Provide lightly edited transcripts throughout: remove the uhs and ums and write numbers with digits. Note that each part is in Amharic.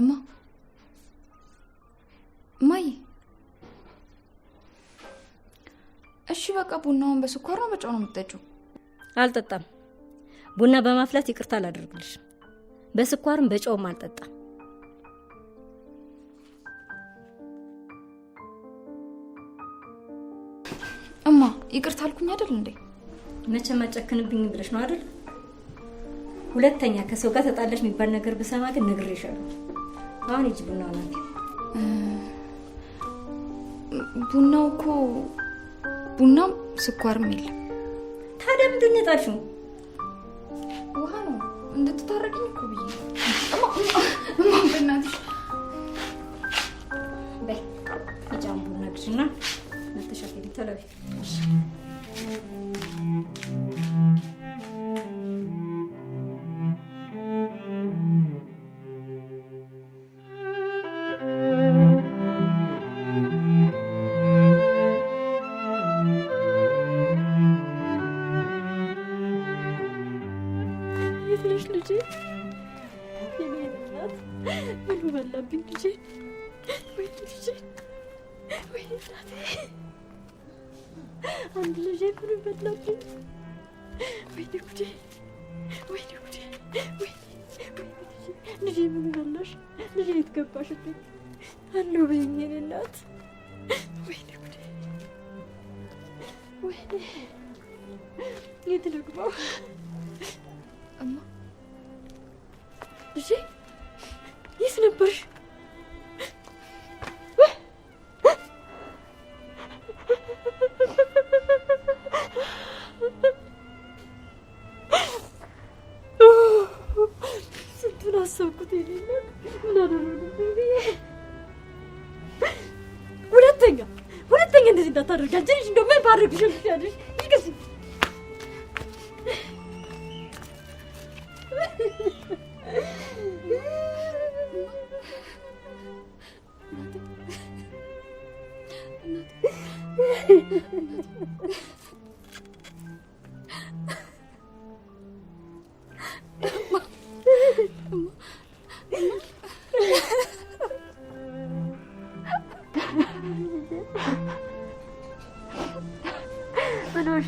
أما ماي እሺ በቃ ቡናውን በስኳር ነው በጨው ነው የምትጠጪው? አልጠጣም። ቡና በማፍላት ይቅርታ አላደርግልሽ። በስኳርም በጨውም አልጠጣም። እማ ይቅርታ አልኩኝ አይደል እንዴ? መቼም አጨክንብኝ ብለሽ ነው አይደል? ሁለተኛ ከሰው ጋር ተጣላሽ የሚባል ነገር ብሰማ ግን ነግሬሻለሁ። አሁን እጂ ቡናውን አንቺ ቡናው እኮ ቡናም ስኳርም የለም። ታዲያ ምንድን ነው የጣልሽው? ውሃ ነው እንድትታረቂኝ እኮ ብዬ። እማ በእናትሽ በይ ሂጂን ቡና ግዢና ለተሻከሪ ተለቢ። ሁለተኛ እንደዚህ እንዳታደርጊ አንቺ ልጅ እንደው ምን ባደርግሽ ይችላልሽ? ይገስ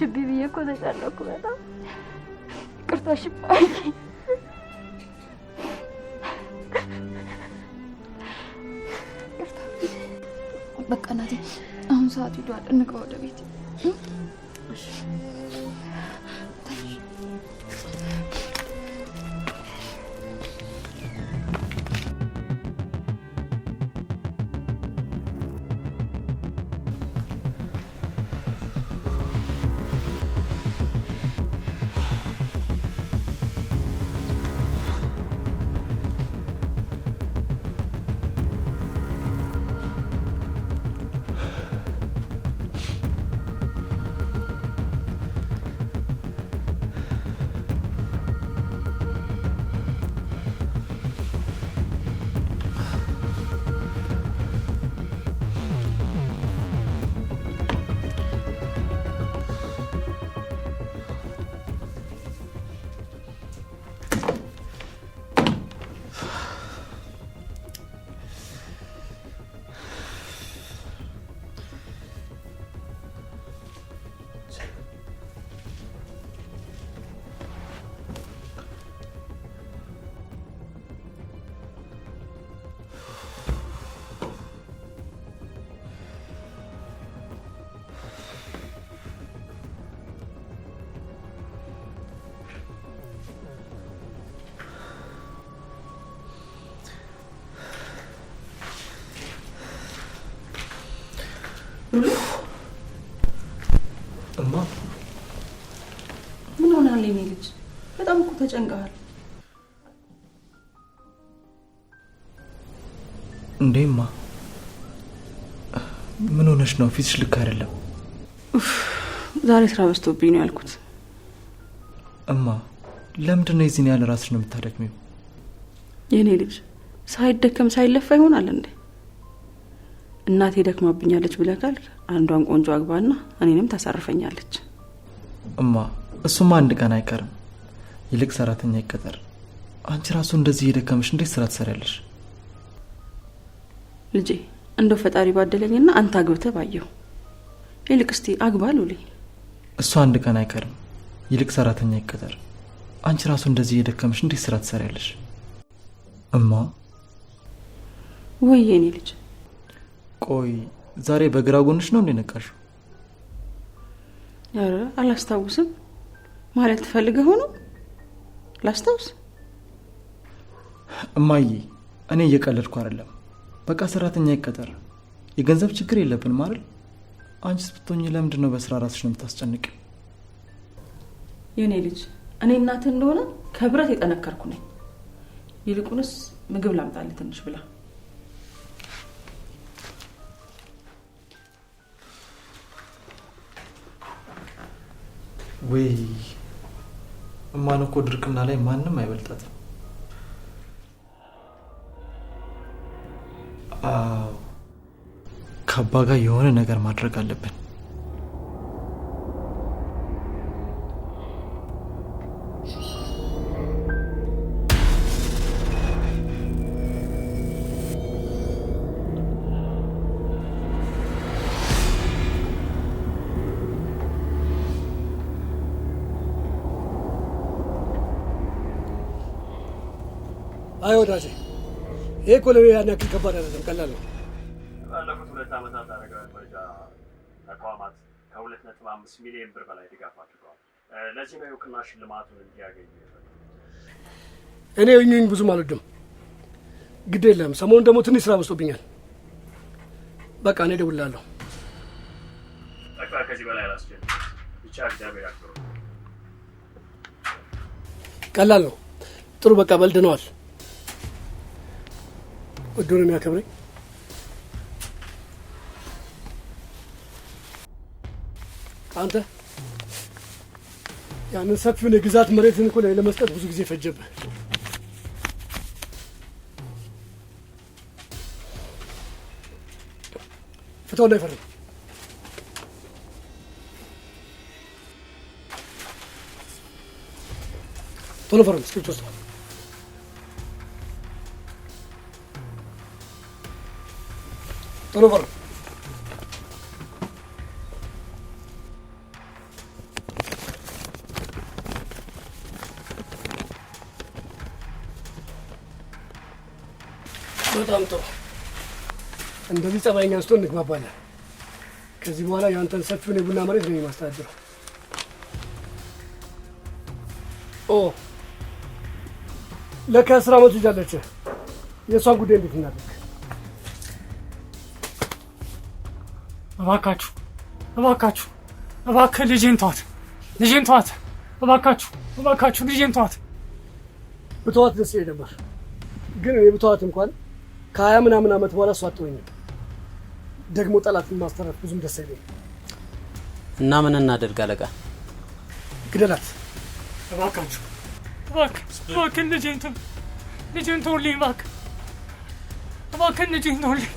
bibi konuşarlar kulağına. Kırtaşıp ay. በቃ እናቴ አሁን ሰዓት ሄዷል። እንግባ ወደ ቤት። እማ ምን ሆነሃል? የኔ ልጅ በጣም እኮ ተጨንቀሃል። እንዴማ ምን ሆነሽ ነው? ፊትሽ ልክ አይደለም። ዛሬ ስራ በዝቶብኝ ነው ያልኩት። እማ ለምንድን ነው የዚህን ያህል ራስሽን የምታደክሚው? የኔ ልጅ ሳይደከም ሳይለፋ ይሆናል እንዴ? እናቴ ደክማብኛለች ብለካል። አንዷን ቆንጆ አግባና እኔንም ታሳርፈኛለች። እማ እሱማ አንድ ቀን አይቀርም። ይልቅ ሰራተኛ ይቀጠር። አንቺ ራሱ እንደዚህ እየደከመሽ እንዴት ስራ ትሰሪያለሽ? ልጄ እንደው ፈጣሪ ባደለኝና አንተ አግብተህ ባየው። ይልቅ እስቲ አግባ ሉሊ። እሱ አንድ ቀን አይቀርም። ይልቅ ሰራተኛ ይቀጠር። አንቺ ራሱ እንደዚህ እየደከመሽ እንዴት ስራ ትሰሪያለሽ? እማ ወይ የኔ ልጅ ቆይ ዛሬ በግራ ጎንሽ ነው እንዴ ነቃሽው? ኧረ አላስታውስም። ማለት ትፈልገው ነው? ላስታውስ? እማዬ እኔ እየቀለድኩ አይደለም። በቃ ሰራተኛ ይቀጠር። የገንዘብ ችግር የለብንም አይደል? አንቺስ ብትሆኚ ለምንድን ነው በስራ ራስሽ ነው የምታስጨንቂው? የኔ ልጅ እኔ እናትህ እንደሆነ ከብረት የጠነከርኩ ነኝ። ይልቁንስ ምግብ ላምጣልህ ትንሽ ብላ። ወይ እማን እኮ ድርቅና ላይ ማንም አይበልጣትም። ከአባ ጋር የሆነ ነገር ማድረግ አለብን። አይ ወዳጄ ይሄ እኮ ለኔ ያን ያክል ከባድ አይደለም፣ ቀላል ነው። ባለፉት 2 ዓመታት አረጋዊ መረጃ ተቋማት ከ2.5 ሚሊዮን ብር በላይ ድጋፍ አድርገዋል። ለዚህ ነው የእውቅና ሽልማቱን እንዲያገኙ እኔ እኙኝ ብዙም አልወድም። ግድ የለም ሰሞኑን ደግሞ ትንሽ ስራ በዝቶብኛል። በቃ እኔ እደውልልሃለሁ። በቃ ከዚህ በላይ አላስችልም። ብቻ እግዚአብሔር ያክብረው። ቀላል ነው። ጥሩ በቃ በልድነዋል። ወዶ ነው የሚያከብረኝ። አንተ ያንን ሰፊውን የግዛት መሬትን እኮ ለመስጠት ብዙ ጊዜ ፈጀብህ። ፍታው ላይ ፈርም። ቶሎ ፈርም። እስክሪፕት ወስድ። ቶሎ ፈርም። በጣም ጥሩ። እንደዚህ ጸባይኛ አንስቶ እንግባባለን። ከዚህ በኋላ የአንተን ሰፊውን የቡና መሬት ነው የማስተዳድረው። ለካ 10 ዓመት ልጅ አለች። የእሷን ጉዳይ እንዴት እናድርግ? እባካችሁ እባካችሁ እባክህ ልጄን ተዋት፣ ልጄን ተዋት፣ እባካችሁ ልጄን ተዋት። ብተዋት ደስ ይለኝ ነበር፣ ግን እኔ ብተዋት እንኳን ከ20 ምናምን ዓመት በኋላ እሷ አትሆኝም። ደግሞ ጠላትን ማስተረፍ ብዙም ደስ አይለኝም። እና ምን እናደርግ አለቃ? ግደላት። እባካችሁ እባክህ ልጄን ተውልኝ፣ እባክህ ልጄን ተውልኝ።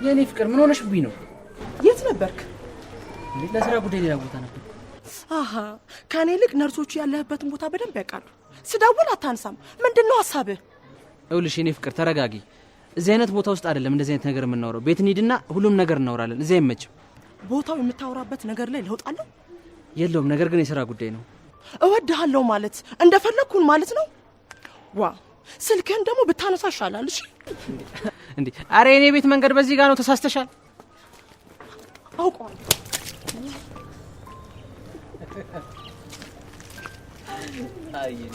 የኔ ፍቅር ምን ሆነሽብኝ ነው? የት ነበርክ? ለስራ ጉዳይ ሌላ ቦታ ነበር። አሃ ካኔ ልክ ነርሶቹ ያለህበትን ቦታ በደንብ ያውቃሉ። ስደውል አታንሳም። ምንድነው ሐሳብህ? ይኸውልሽ የኔ ፍቅር ተረጋጊ። እዚህ አይነት ቦታ ውስጥ አይደለም እንደዚህ አይነት ነገር የምናወራው። ቤት እንሂድና ሁሉም ነገር እናወራለን። እዚህ አይመችም። ቦታው የምታወራበት ነገር ላይ ለውጥ አለው? የለውም። ነገር ግን የሥራ ጉዳይ ነው። እወድሃለሁ ማለት እንደፈለግኩን ማለት ነው። ዋ ስልክህን ደግሞ ብታነሳ ይሻላል። እሺ እንዴ! አረ የኔ ቤት መንገድ በዚህ ጋር ነው። ተሳስተሻል። አውቀዋለሁ። አይኔ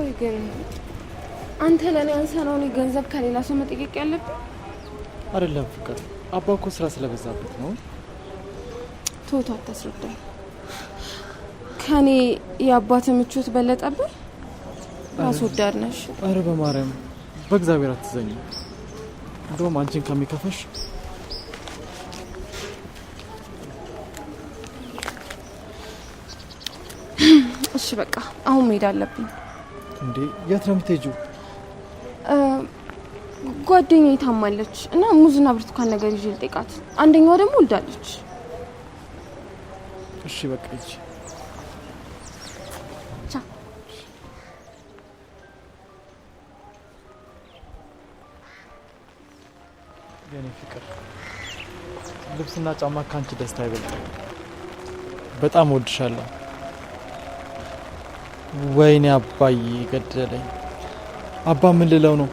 ቆይ ግን አንተ ለኔ አንሰነው ነው ገንዘብ ከሌላ ሰው መጠየቅ ያለብኝ? አይደለም ፍቅር፣ አባ እኮ ስራ ስለበዛበት ነው። ቶቶ አታስረዳኝ። ከኔ የአባት ምቾት በለጠብህ? ራስ ወዳድ ነሽ። አረ በማርያም በእግዚአብሔር አትዘኝ። እንደውም አንቺን ከሚከፈሽ እሺ በቃ አሁን መሄድ አለብኝ። እንዴ የት ነው የምትሄጂው? ጓደኛዬ ታማለች እና ሙዝና ብርቱካን ነገር ይዤ ልጠይቃት። አንደኛዋ ደግሞ ወልዳለች። እሺ በቃ ሂጂ። ቻው። የኔ ፍቅር ልብስና ጫማ ካንቺ ደስታ ይበልጣል። በጣም ወድሻለሁ። ወይኔ አባዬ ገደለኝ። አባ ምን ልለው ነው?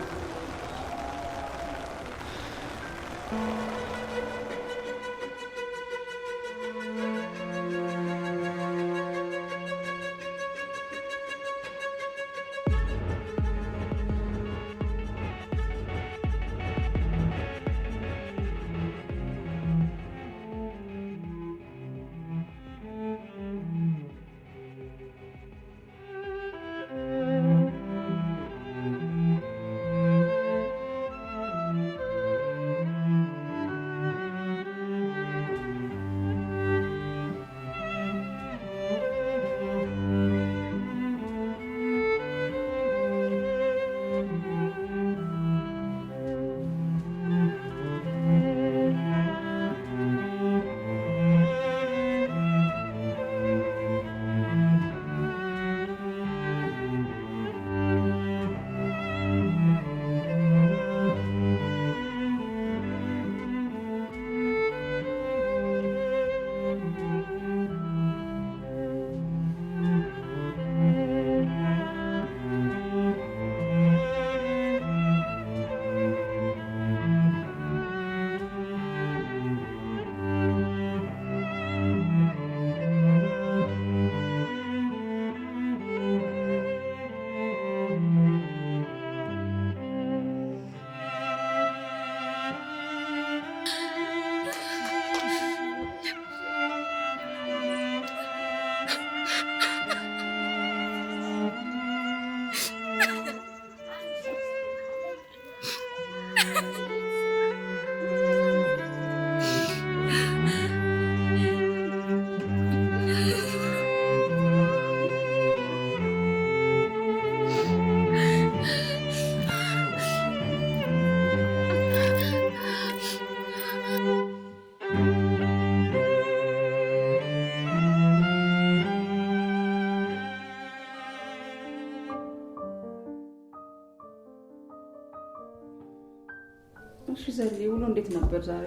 እሺ ዘርዬ ውሎ እንዴት ነበር ዛሬ?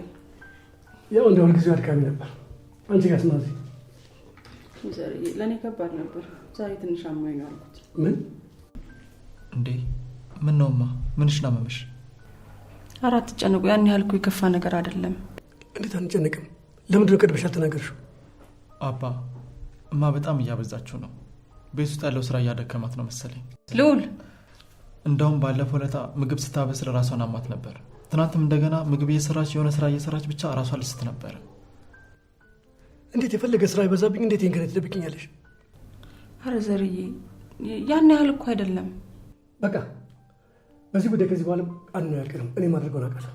ያው እንደ ሁልጊዜው አድካሚ ነበር። አንቺ ጋር ስማዚ? ዘርዬ ለኔ ከባድ ነበር። ዛሬ ትንሽ አሞኝ ነው አልኩት። ምን እንዴ? ምን ነውማ? ምንሽ ነው አመመሽ? አራት ጨንቁ ያን ያህል እኮ የከፋ ነገር አይደለም። እንዴት አንጨነቅም? ለምንድን ነው ቀድመሽ አልተናገርሽው? አባ እማ በጣም እያበዛችሁ ነው። ቤት ውስጥ ያለው ስራ እያደከማት ነው መሰለኝ። ልዑል እንደውም ባለፈው ዕለት ምግብ ስታበስል ራሷን አማት ነበር። ትናንትም እንደገና ምግብ እየሰራች የሆነ ስራ እየሰራች ብቻ ራሷን ልስት ነበር። እንዴት የፈለገ ስራ ይበዛብኝ እንዴት ይንከረ ትደብቅኛለሽ? አረ ዘርዬ ያን ያህል እኮ አይደለም። በቃ በዚህ ጉዳይ ከዚህ በኋላ አንድ ነው ያልቀርም። እኔ ማድረገውን አውቃለሁ።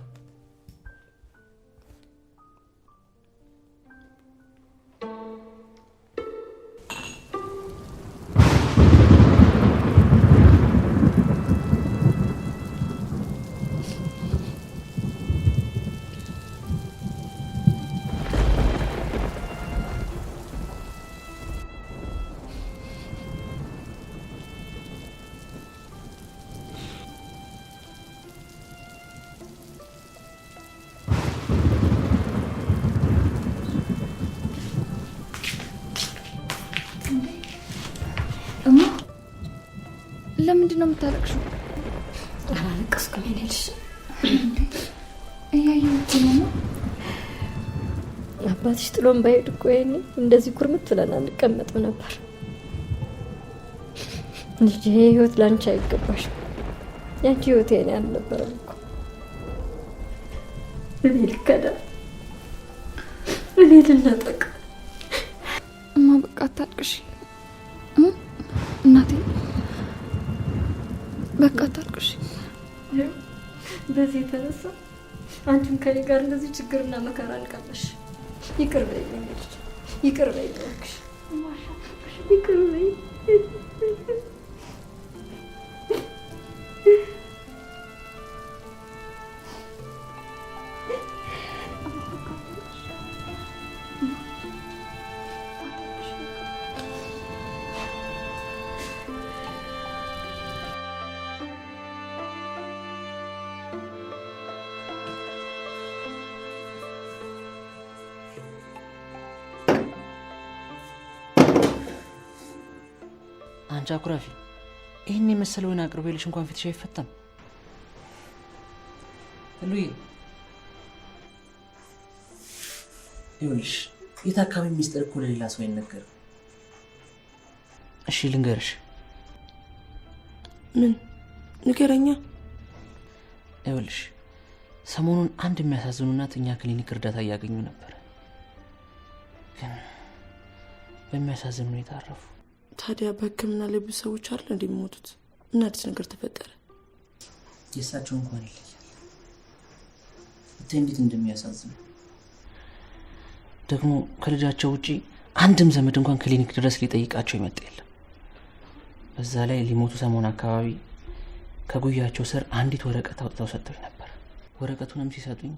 ለምንድን ነው የምታለቅሽው? አላለቀስኩም የኔ ልጅ። እያየሁት ነው። አባትሽ ጥሎን ባይሄድ እኮ ያኔ እንደዚህ ኩርምት ብለን አንቀመጥም ነበር። ልጄ ህይወት ላንቺ አይገባሽም። ያንቺ ህይወት የኔ አልነበረም እኮ። እኔ ልከዳ፣ እኔ ልነጠቅ። እማ በቃ አታልቅሽ እናቴ፣ በቃ አታልቅሽ። በዚህ የተነሳ አንቺም ከኔ ጋር እንደዚህ ችግርና መከራ አልቀበሽ። ይቅር በይኝ ልጅ፣ ይቅር በይኝ እባክሽ፣ ይቅር በይኝ። አንቺ አኩራፊ፣ ይህን የመሰለውን አቅርቤልሽ እንኳን ፊትሽ አይፈታም። ሉይ ይኸውልሽ፣ የታካሚ ሚስጥር እኮ ለሌላ ሰው አይነገርም። እሺ ልንገርሽ። ምን ንገረኛ? ይኸውልሽ፣ ሰሞኑን አንድ የሚያሳዝኑ እናት እኛ ክሊኒክ እርዳታ እያገኙ ነበር፣ ግን በሚያሳዝን ሁኔታ አረፉ። ታዲያ በህክምና ላይ ብዙ ሰዎች አይደል እንደሚሞቱት? ምን አዲስ ነገር ተፈጠረ? የእሳቸው እንኳን ይለያል። ብታይ እንዴት እንደሚያሳዝኑ። ደግሞ ከልጃቸው ውጪ አንድም ዘመድ እንኳን ክሊኒክ ድረስ ሊጠይቃቸው ይመጣ የለም። በዛ ላይ ሊሞቱ ሰሞን አካባቢ ከጉያቸው ስር አንዲት ወረቀት አውጥተው ሰጥተውኝ ነበር። ወረቀቱንም ሲሰጡኝ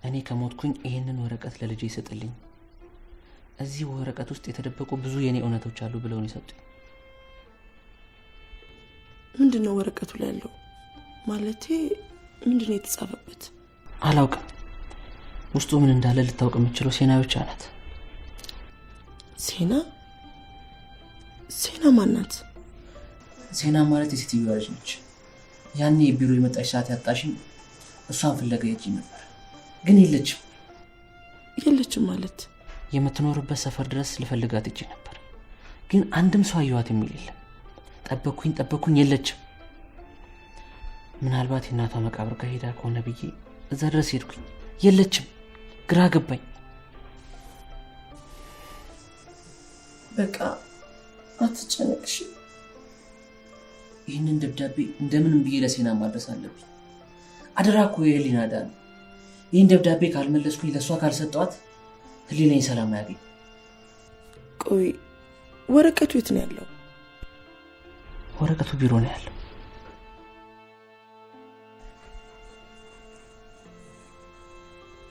እኔ ከሞትኩኝ ይህንን ወረቀት ለልጄ ይሰጥልኝ፣ እዚህ ወረቀት ውስጥ የተደበቁ ብዙ የኔ እውነቶች አሉ ብለው ነው የሰጡኝ። ምንድነው ወረቀቱ ላይ ያለው? ማለቴ ምንድነው የተጻፈበት? አላውቅም። ውስጡ ምን እንዳለ ልታውቅ የምትችለው ሴና ብቻ ናት። ሴና? ሴና ማናት? ሴና ማለት የሴትዮዋ ልጅ ነች። ያኔ ቢሮ የመጣች ሰዓት ያጣሽኝ እሷን ፍለጋ ሄጄ ነበር፣ ግን የለችም። የለችም ማለት? የምትኖርበት ሰፈር ድረስ ልፈልጋት ሄጄ ነበር፣ ግን አንድም ሰው አየኋት የሚል የለም። ጠበቅኩኝ፣ የለችም። ምናልባት የእናቷ መቃብር ጋር ሄዳ ከሆነ ብዬ እዛ ድረስ ሄድኩኝ፣ የለችም። ግራ ገባኝ። በቃ አትጨነቅሽ። ይህንን ደብዳቤ እንደምንም ብዬ ለሴና ማድረስ አለብኝ። አደራ እኮ የህሊና ዕዳ ነው። ይህን ደብዳቤ ካልመለስኩኝ፣ ለእሷ ካልሰጠዋት ህሊናዬ ሰላም አያገኝ። ቆይ ወረቀቱ የት ነው ያለው? ወረቀቱ ቢሮ ነው ያለው።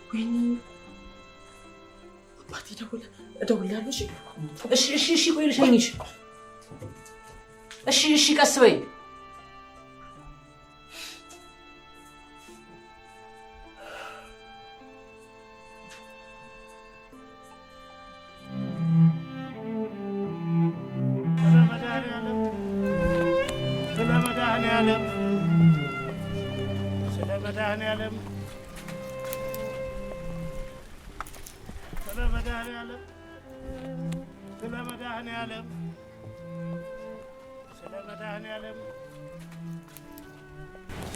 ወይኔ አባቴ እደውላለሁ። እሺ ቆይ ልሸኝሽ። እሺ ቀስ በይ።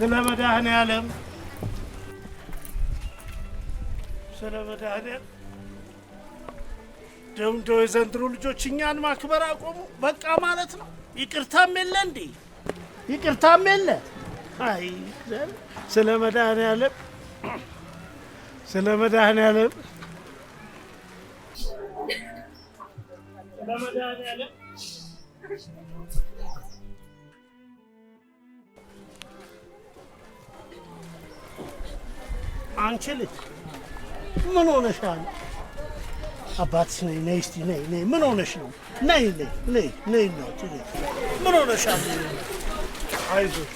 ስለ መድኃኔዓለም እንደው የዘንድሮ ልጆች እኛን ማክበር አቆሙ። በቃ ማለት ነው። ይቅርታም የለ እንዴ? ይቅርታም የለ። አይ ስለ መድኃኔዓለም አንቺ ልጅ ምን ሆነሻል? አባትሽ ነይ እስቲ ነይ። ምን ሆነሽ ነው? ነይ ነው ምን ሆነሻል? አይዞሽ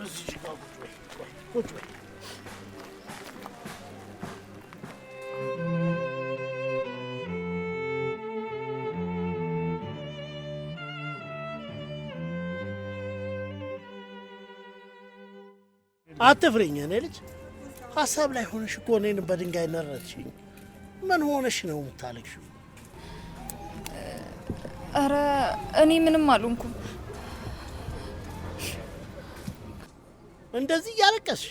እዚህ ጋር ቁጭ በይ። አትፍሪኝ፣ እኔ ልጅ ሀሳብ ላይ ሆነሽ እኮ እኔን በድንጋይ ነረችኝ። ምን ሆነሽ ነው የምታለቅሽው? ኧረ እኔ ምንም አልሆንኩም። እንደዚህ እያለቀስሽ?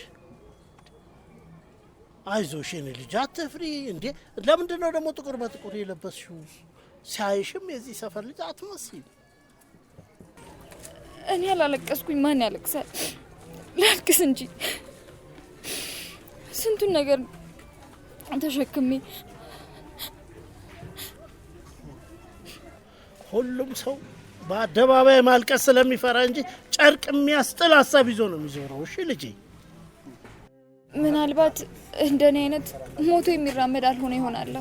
አይዞሽ የኔ ልጅ አትፍሪ። እንዴ ለምንድን ነው ደግሞ ጥቁር በጥቁር የለበስሽው? ሲያይሽም የዚህ ሰፈር ልጅ አትመስይም። እኔ ያላለቀስኩኝ ማን ያለቅሳል? ላልቅስ እንጂ ስንቱን ነገር ተሸክሜ። ሁሉም ሰው በአደባባይ ማልቀስ ስለሚፈራ እንጂ ጨርቅ የሚያስጥል ሀሳብ ይዞ ነው የሚዞረው። እሺ ልጄ፣ ምናልባት እንደኔ አይነት ሞቶ የሚራመድ አልሆነ ይሆናል።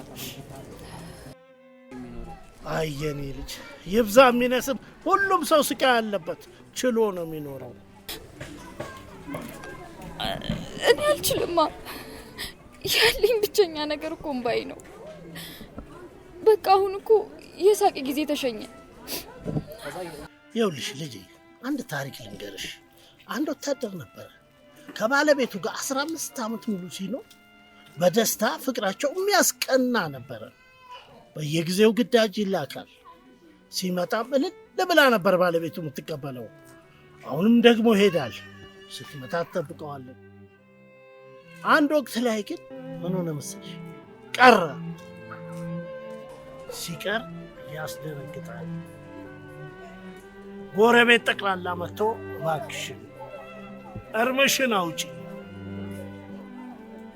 አየኔ ልጅ ይብዛ የሚነስም ሁሉም ሰው ስቃይ ያለበት ችሎ ነው የሚኖረው። እኔ አልችልማ። ያለኝ ብቸኛ ነገር እኮ እምባዬ ነው። በቃ አሁን እኮ የሳቅ ጊዜ ተሸኘ። ይኸውልሽ ልጄ አንድ ታሪክ ልንገርሽ። አንድ ወታደር ነበረ። ከባለቤቱ ጋር 15 ዓመት ሙሉ ሲኖር በደስታ ፍቅራቸው የሚያስቀና ነበረ። በየጊዜው ግዳጅ ይላካል። ሲመጣም እልል ብላ ነበር ባለቤቱ የምትቀበለው። አሁንም ደግሞ ይሄዳል። ስትመታ ትጠብቀዋለች። አንድ ወቅት ላይ ግን ምን ሆነ መሰለሽ? ቀረ። ሲቀር ያስደነግጣል። ጎረቤት ጠቅላላ መጥቶ እባክሽን እርምሽን አውጪ፣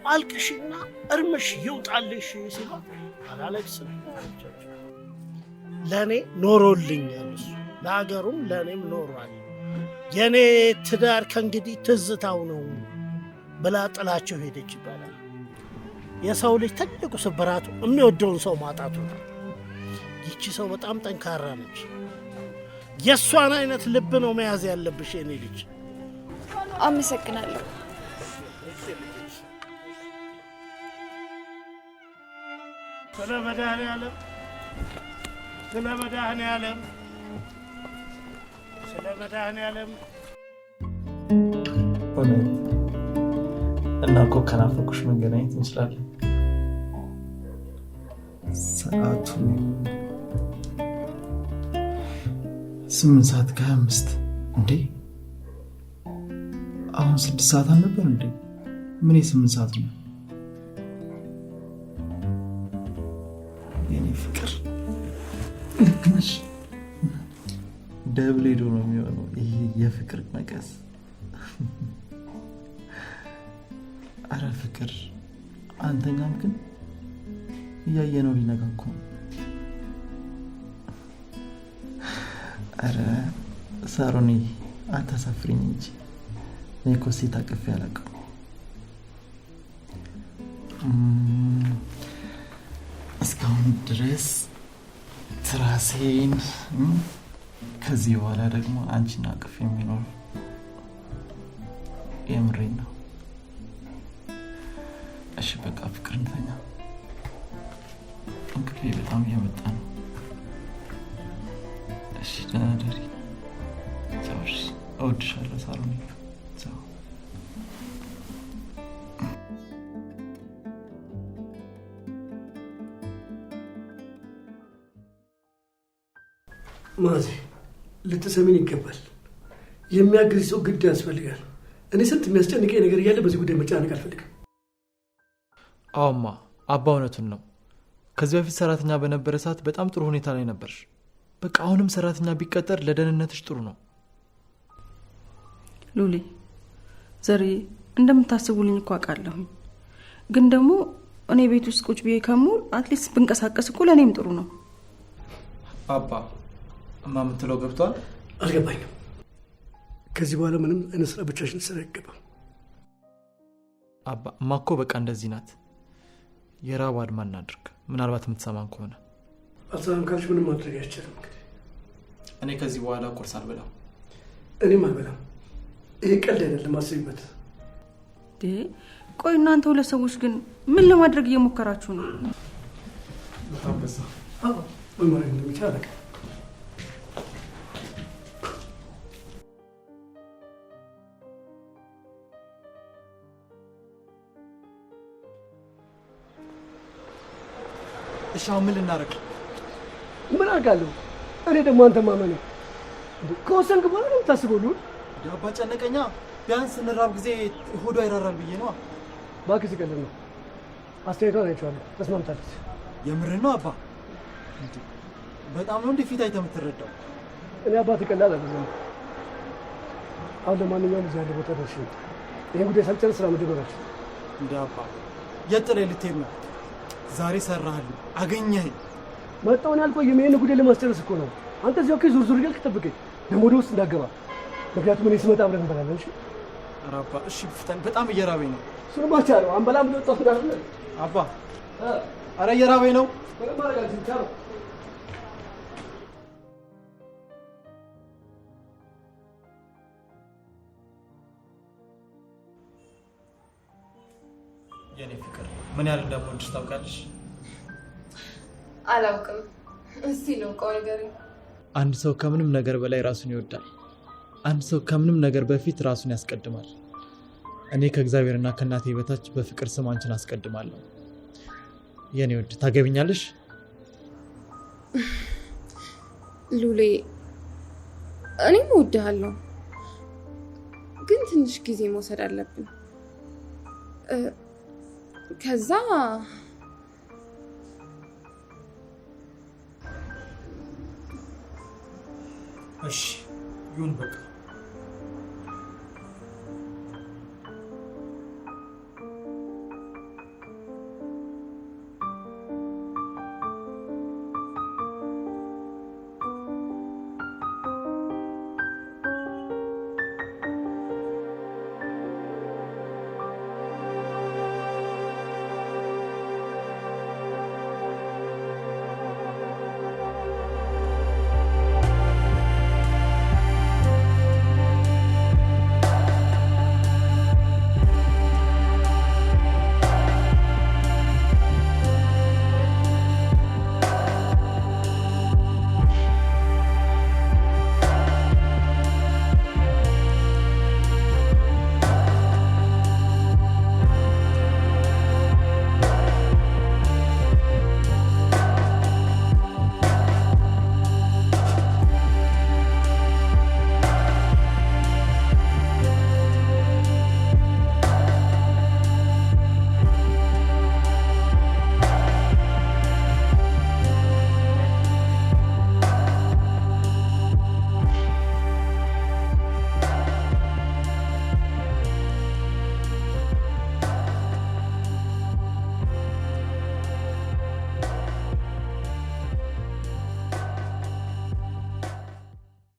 አልቅሽና እርምሽ ይውጣልሽ ሲሉ አላለቅስም። ለእኔ ኖሮልኛል፣ ለሀገሩም ለእኔም ኖሯል። የእኔ ትዳር ከእንግዲህ ትዝታው ነው ብላ ጥላቸው ሄደች ይባላል። የሰው ልጅ ትልቁ ስብራቱ የሚወደውን ሰው ማጣቱ ነው። ይቺ ሰው በጣም ጠንካራ ነች። የእሷን አይነት ልብ ነው መያዝ ያለብሽ የኔ ልጅ። አመሰግናለሁ። ስለ መድኃኔዓለም ስለ መድኃኔዓለም ስለ መድኃኔዓለም እውነት እና እኮ ከናፈቁሽ መገናኘት እንችላለን። ሰዓቱ 8:25 እንዴ? አሁን 6 ሰዓት አልነበር እንዴ? ምን 8 ሰዓት ነው? የኔ ፍቅር ልክ ነሽ። ደብል ሄዶ ነው የሚሆነው ይሄ የፍቅር መቀስ። አረ ፍቅር አንተኛም ግን እያየነው ሊነጋ እኮ ነው። አረ ሳሮኒ አታሳፍሪኝ እንጂ እኔ እኮ ሴት አቅፌ አላውቅም። እስካሁን ድረስ ትራሴን፣ ከዚህ በኋላ ደግሞ አንቺን አቅፌ የሚኖር የምሬን ነው። እሺ በቃ ፍቅር እንተኛ። እንቅልፌ በጣም እየመጣ ነው። እሺ ደህና ደሪ። ቻው። እወድሻለሁ ሳሮኒ። ቻው። ማዚ ልትሰሚን ይገባል። የሚያግዝ ሰው ግድ ያስፈልጋል። እኔ ስንት የሚያስጨንቀኝ ነገር እያለ በዚህ ጉዳይ መጨናነቅ አልፈልግም። አዎማ አባ እውነቱን ነው። ከዚህ በፊት ሰራተኛ በነበረ ሰዓት በጣም ጥሩ ሁኔታ ላይ ነበርሽ። በቃ አሁንም ሰራተኛ ቢቀጠር ለደህንነትሽ ጥሩ ነው። ሉሊ ዘሬ እንደምታስቡልኝ እኮ አውቃለሁ። ግን ደግሞ እኔ ቤት ውስጥ ቁጭ ብዬ ከሙል አትሊስት ብንቀሳቀስ እኮ ለእኔም ጥሩ ነው። አባ እማ የምትለው ገብቷል? አልገባኝም። ከዚህ በኋላ ምንም አይነት ስራ ብቻሽን ልትሰሪ አይገባም። አባ እማ እኮ በቃ እንደዚህ ናት። የራብ አድማ እናድርግ፣ ምናልባት የምትሰማን ከሆነ። አልሰማም ካልሽ ምንም ማድረግ አይቻልም። እንግዲህ እኔ ከዚህ በኋላ ቁርስ አልበላም። እኔም አልበላም። ይሄ ቀልድ አይደለም፣ አስቢበት። ቆይ እናንተ ሁለት ሰዎች ግን ምን ለማድረግ እየሞከራችሁ ነው? በጣም በዛ። ምን ማድረግ እንደሚቻል አላውቅም። እሺ አሁን ምን ልናደርግ? ምን አድርጋለሁ? እኔ ደግሞ አንተ ማመን ከወሰንክ በኋላ ነው የምታስበው። ልሁን አባ ጨነቀኛ። ቢያንስ እንራብ ጊዜ ሆዷ ይራራል ብዬ ነው። እባክህ ሲቀልድ ነው። አስተያየቷን አይቼዋለሁ፣ ተስማምታለች። የምርህ ነው አባ? በጣም ነው እንደ ፊት አይተህ የምትረዳው። እኔ አባት ቀላል አይደለም። አሁን ለማንኛውም እዚህ ያለ ቦታ ደርሼ ይህን ጉዳይ ሳልጨርስ ስራ መጀመራችን። እንደ አባ የት ጥለህ ልትሄድ ነው? ዛሬ ሰራህልኝ፣ አገኘኸኝ። መጣውን ያልቆየም ይህን ጉዳይ ለማስጨረስ እኮ ነው። አንተ እዚያው ዙር ዙር እያልክ ጠብቀኝ፣ ደግሞ ወደ ውስጥ እንዳገባ። ምክንያቱም እኔ ስመጣ አብረን እንበላለን። እሺ? ኧረ አባ እሺ ፍጠን፣ በጣም እየራበኝ ነው። እሱንማ ቻለው። አንበላም ብሎ ወጣሁ እንዳለ አባ። ኧረ እየራበኝ ነው። ምንም ማድረጋችን ቻለው። የኔ ፍቅር ምን ያህል እንደምወድሽ ታውቃለሽ? አላውቅም። እስቲ ነው ቆይ ንገረኝ። አንድ ሰው ከምንም ነገር በላይ ራሱን ይወዳል። አንድ ሰው ከምንም ነገር በፊት ራሱን ያስቀድማል። እኔ ከእግዚአብሔርና ከእናቴ በታች በፍቅር ስም አንቺን አስቀድማለሁ። የኔ ውድ ታገቢኛለሽ? ሉሌ እኔም እወድሃለሁ፣ ግን ትንሽ ጊዜ መውሰድ አለብን። ከዛ እሺ ይሁን በቃ።